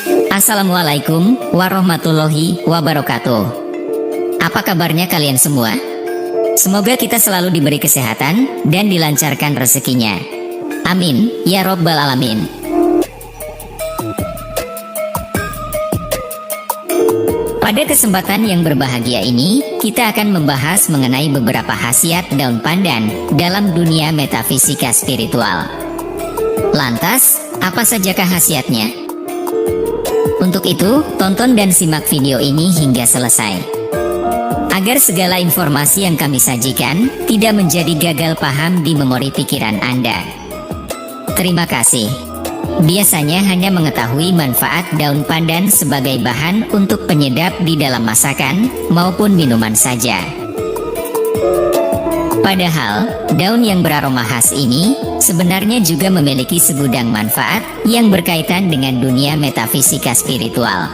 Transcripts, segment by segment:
Assalamualaikum warahmatullahi wabarakatuh. Apa kabarnya kalian semua? Semoga kita selalu diberi kesehatan dan dilancarkan rezekinya. Amin, ya robbal alamin. Pada kesempatan yang berbahagia ini, kita akan membahas mengenai beberapa khasiat daun pandan dalam dunia metafisika spiritual. Lantas, apa sajakah khasiatnya? Untuk itu, tonton dan simak video ini hingga selesai, agar segala informasi yang kami sajikan tidak menjadi gagal paham di memori pikiran Anda. Terima kasih. Biasanya hanya mengetahui manfaat daun pandan sebagai bahan untuk penyedap di dalam masakan maupun minuman saja. Padahal, daun yang beraroma khas ini sebenarnya juga memiliki segudang manfaat yang berkaitan dengan dunia metafisika spiritual.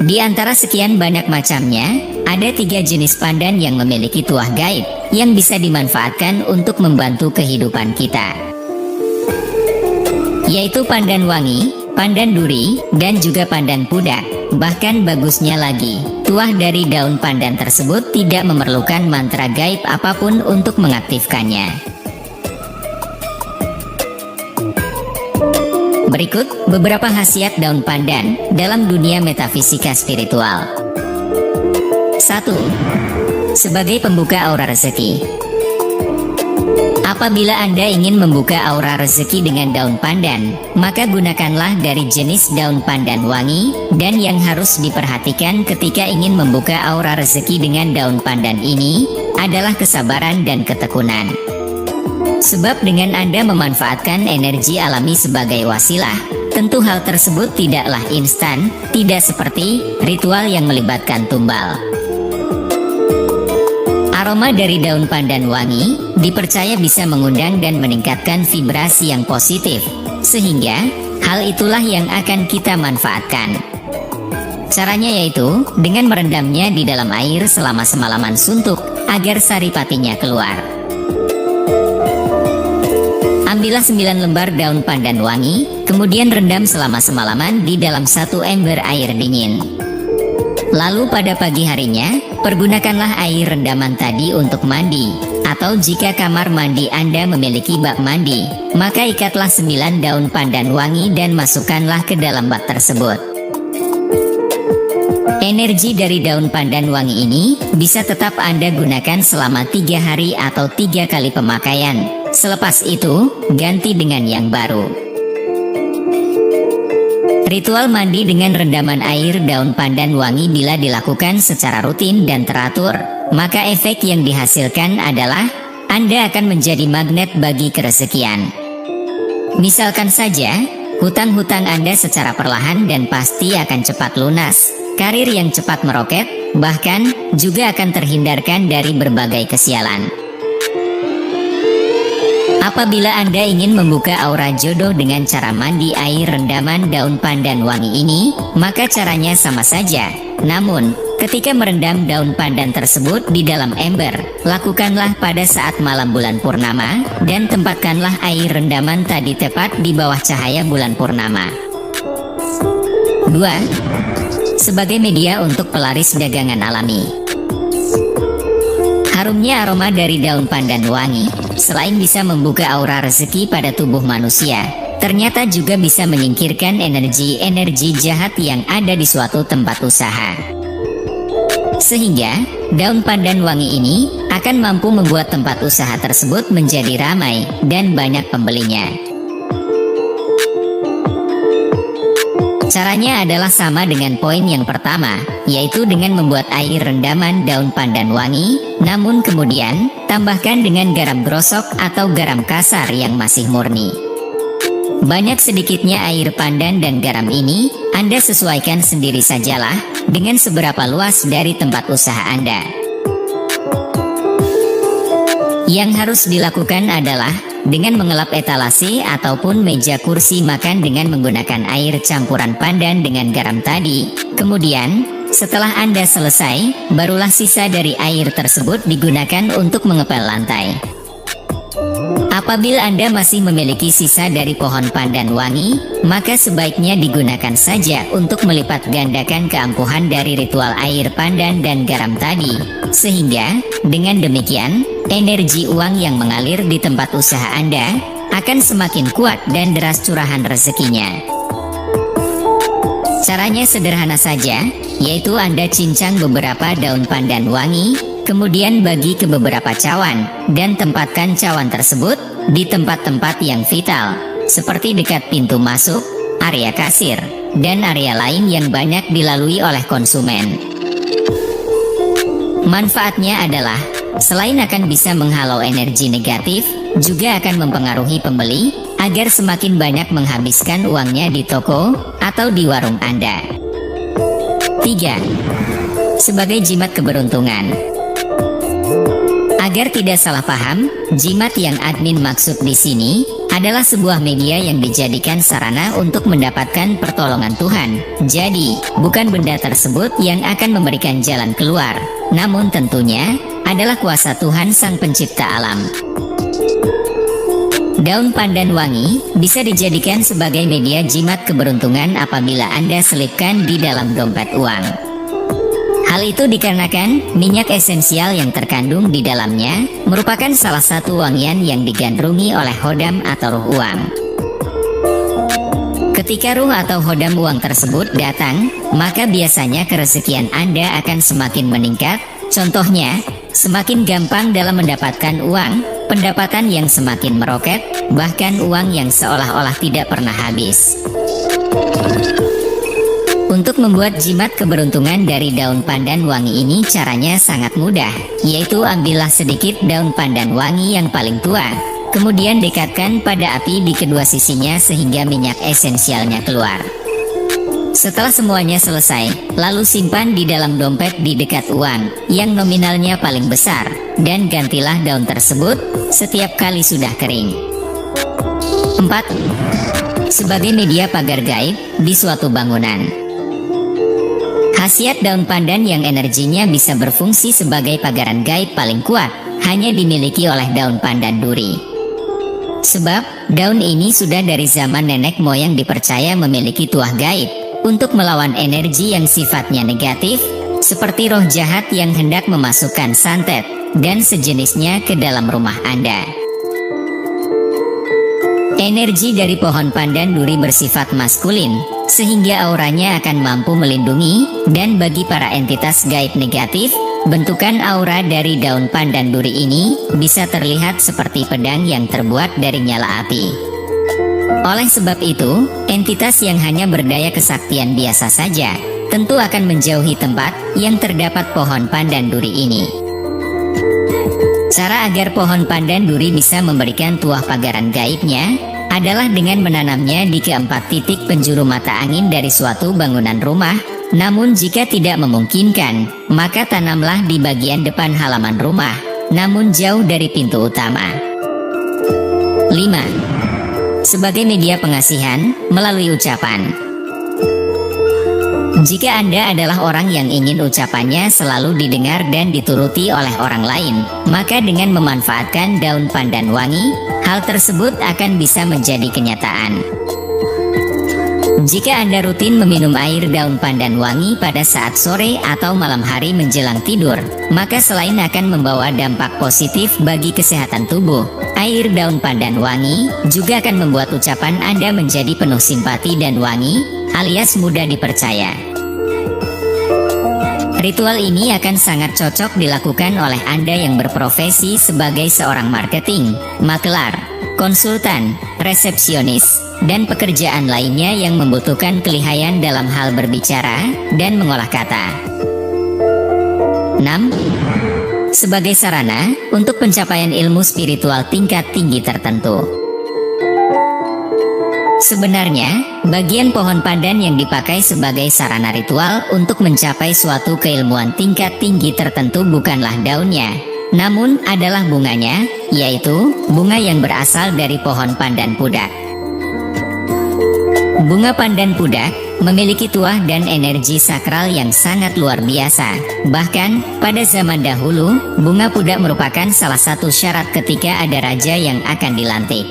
Di antara sekian banyak macamnya, ada 3 jenis pandan yang memiliki tuah gaib yang bisa dimanfaatkan untuk membantu kehidupan kita, yaitu pandan wangi, pandan duri, dan juga pandan pudak. Bahkan bagusnya lagi, tuah dari daun pandan tersebut tidak memerlukan mantra gaib apapun untuk mengaktifkannya. Berikut beberapa khasiat daun pandan dalam dunia metafisika spiritual. 1. Sebagai pembuka aura rezeki. Apabila Anda ingin membuka aura rezeki dengan daun pandan, maka gunakanlah dari jenis daun pandan wangi. Dan yang harus diperhatikan ketika ingin membuka aura rezeki dengan daun pandan ini adalah kesabaran dan ketekunan. Sebab dengan Anda memanfaatkan energi alami sebagai wasilah, tentu hal tersebut tidaklah instan, tidak seperti ritual yang melibatkan tumbal. Aroma dari daun pandan wangi dipercaya bisa mengundang dan meningkatkan vibrasi yang positif, sehingga hal itulah yang akan kita manfaatkan. Caranya yaitu dengan merendamnya di dalam air selama semalaman suntuk agar saripatinya keluar. Ambillah 9 lembar daun pandan wangi, kemudian rendam selama semalaman di dalam 1 ember air dingin. Lalu pada pagi harinya, pergunakanlah air rendaman tadi untuk mandi, atau jika kamar mandi Anda memiliki bak mandi, maka ikatlah 9 daun pandan wangi dan masukkanlah ke dalam bak tersebut. Energi dari daun pandan wangi ini bisa tetap Anda gunakan selama 3 hari atau 3 kali pemakaian. Selepas itu, ganti dengan yang baru. Ritual mandi dengan rendaman air daun pandan wangi bila dilakukan secara rutin dan teratur, maka efek yang dihasilkan adalah Anda akan menjadi magnet bagi kerezekian. Misalkan saja, hutang-hutang Anda secara perlahan dan pasti akan cepat lunas, karir yang cepat meroket, bahkan juga akan terhindarkan dari berbagai kesialan. Apabila Anda ingin membuka aura jodoh dengan cara mandi air rendaman daun pandan wangi ini, maka caranya sama saja. Namun, ketika merendam daun pandan tersebut di dalam ember, lakukanlah pada saat malam bulan purnama, dan tempatkanlah air rendaman tadi tepat di bawah cahaya bulan purnama. 2. Sebagai media untuk pelaris dagangan alami. Harumnya aroma dari daun pandan wangi, selain bisa membuka aura rezeki pada tubuh manusia, ternyata juga bisa menyingkirkan energi-energi jahat yang ada di suatu tempat usaha. Sehingga, daun pandan wangi ini akan mampu membuat tempat usaha tersebut menjadi ramai dan banyak pembelinya. Caranya adalah sama dengan poin yang pertama, yaitu dengan membuat air rendaman daun pandan wangi, namun kemudian tambahkan dengan garam grosok atau garam kasar yang masih murni. Banyak sedikitnya air pandan dan garam ini Anda sesuaikan sendiri sajalah dengan seberapa luas dari tempat usaha Anda. Yang harus dilakukan adalah dengan mengelap etalase ataupun meja kursi makan dengan menggunakan air campuran pandan dengan garam tadi. Kemudian, setelah Anda selesai, barulah sisa dari air tersebut digunakan untuk mengepel lantai. Apabila Anda masih memiliki sisa dari pohon pandan wangi, maka sebaiknya digunakan saja untuk melipat gandakan keampuhan dari ritual air pandan dan garam tadi. Sehingga, dengan demikian, energi uang yang mengalir di tempat usaha Anda akan semakin kuat dan deras curahan rezekinya. Caranya sederhana saja, yaitu Anda cincang beberapa daun pandan wangi, kemudian bagi ke beberapa cawan, dan tempatkan cawan tersebut di tempat-tempat yang vital, seperti dekat pintu masuk, area kasir, dan area lain yang banyak dilalui oleh konsumen. Manfaatnya adalah, selain akan bisa menghalau energi negatif, juga akan mempengaruhi pembeli agar semakin banyak menghabiskan uangnya di toko atau di warung Anda. 3. Sebagai jimat keberuntungan. Agar tidak salah paham, jimat yang admin maksud di sini adalah sebuah media yang dijadikan sarana untuk mendapatkan pertolongan Tuhan. Jadi, bukan benda tersebut yang akan memberikan jalan keluar, namun tentunya adalah kuasa Tuhan Sang Pencipta alam. Daun pandan wangi bisa dijadikan sebagai media jimat keberuntungan apabila Anda selipkan di dalam dompet uang. Hal itu dikarenakan minyak esensial yang terkandung di dalamnya merupakan salah satu wangian yang digandrungi oleh hodam atau ruh uang. Ketika ruh atau hodam uang tersebut datang, maka biasanya kerezekian Anda akan semakin meningkat. Contohnya, semakin gampang dalam mendapatkan uang, pendapatan yang semakin meroket, bahkan uang yang seolah-olah tidak pernah habis. Untuk membuat jimat keberuntungan dari daun pandan wangi ini caranya sangat mudah, yaitu ambillah sedikit daun pandan wangi yang paling tua, kemudian dekatkan pada api di kedua sisinya sehingga minyak esensialnya keluar. Setelah semuanya selesai, lalu simpan di dalam dompet di dekat uang yang nominalnya paling besar, dan gantilah daun tersebut setiap kali sudah kering. 4. Sebagai media pagar gaib di suatu bangunan. Khasiat daun pandan yang energinya bisa berfungsi sebagai pagaran gaib paling kuat hanya dimiliki oleh daun pandan duri. Sebab, daun ini sudah dari zaman nenek moyang dipercaya memiliki tuah gaib untuk melawan energi yang sifatnya negatif, seperti roh jahat yang hendak memasukkan santet dan sejenisnya ke dalam rumah Anda. Energi dari pohon pandan duri bersifat maskulin, sehingga auranya akan mampu melindungi, dan bagi para entitas gaib negatif, bentukan aura dari daun pandan duri ini bisa terlihat seperti pedang yang terbuat dari nyala api. Oleh sebab itu, entitas yang hanya berdaya kesaktian biasa saja, tentu akan menjauhi tempat yang terdapat pohon pandan duri ini. Cara agar pohon pandan duri bisa memberikan tuah pagaran gaibnya adalah dengan menanamnya di keempat titik penjuru mata angin dari suatu bangunan rumah. Namun jika tidak memungkinkan, maka tanamlah di bagian depan halaman rumah, namun jauh dari pintu utama. 5. Sebagai media pengasihan melalui ucapan. Jika Anda adalah orang yang ingin ucapannya selalu didengar dan dituruti oleh orang lain, maka dengan memanfaatkan daun pandan wangi, hal tersebut akan bisa menjadi kenyataan. Jika Anda rutin meminum air daun pandan wangi pada saat sore atau malam hari menjelang tidur, maka selain akan membawa dampak positif bagi kesehatan tubuh, air daun pandan wangi juga akan membuat ucapan Anda menjadi penuh simpati dan wangi, alias mudah dipercaya. Ritual ini akan sangat cocok dilakukan oleh Anda yang berprofesi sebagai seorang marketing, makelar, konsultan, resepsionis, dan pekerjaan lainnya yang membutuhkan kelihayan dalam hal berbicara dan mengolah kata. 6. Sebagai sarana untuk pencapaian ilmu spiritual tingkat tinggi tertentu. Sebenarnya, bagian pohon pandan yang dipakai sebagai sarana ritual untuk mencapai suatu keilmuan tingkat tinggi tertentu bukanlah daunnya, namun adalah bunganya, yaitu bunga yang berasal dari pohon pandan pudak. Bunga pandan pudak memiliki tuah dan energi sakral yang sangat luar biasa. Bahkan, pada zaman dahulu, bunga pudak merupakan salah satu syarat ketika ada raja yang akan dilantik.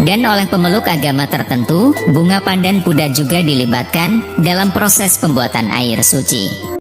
Dan oleh pemeluk agama tertentu, bunga pandan pudak juga dilibatkan dalam proses pembuatan air suci.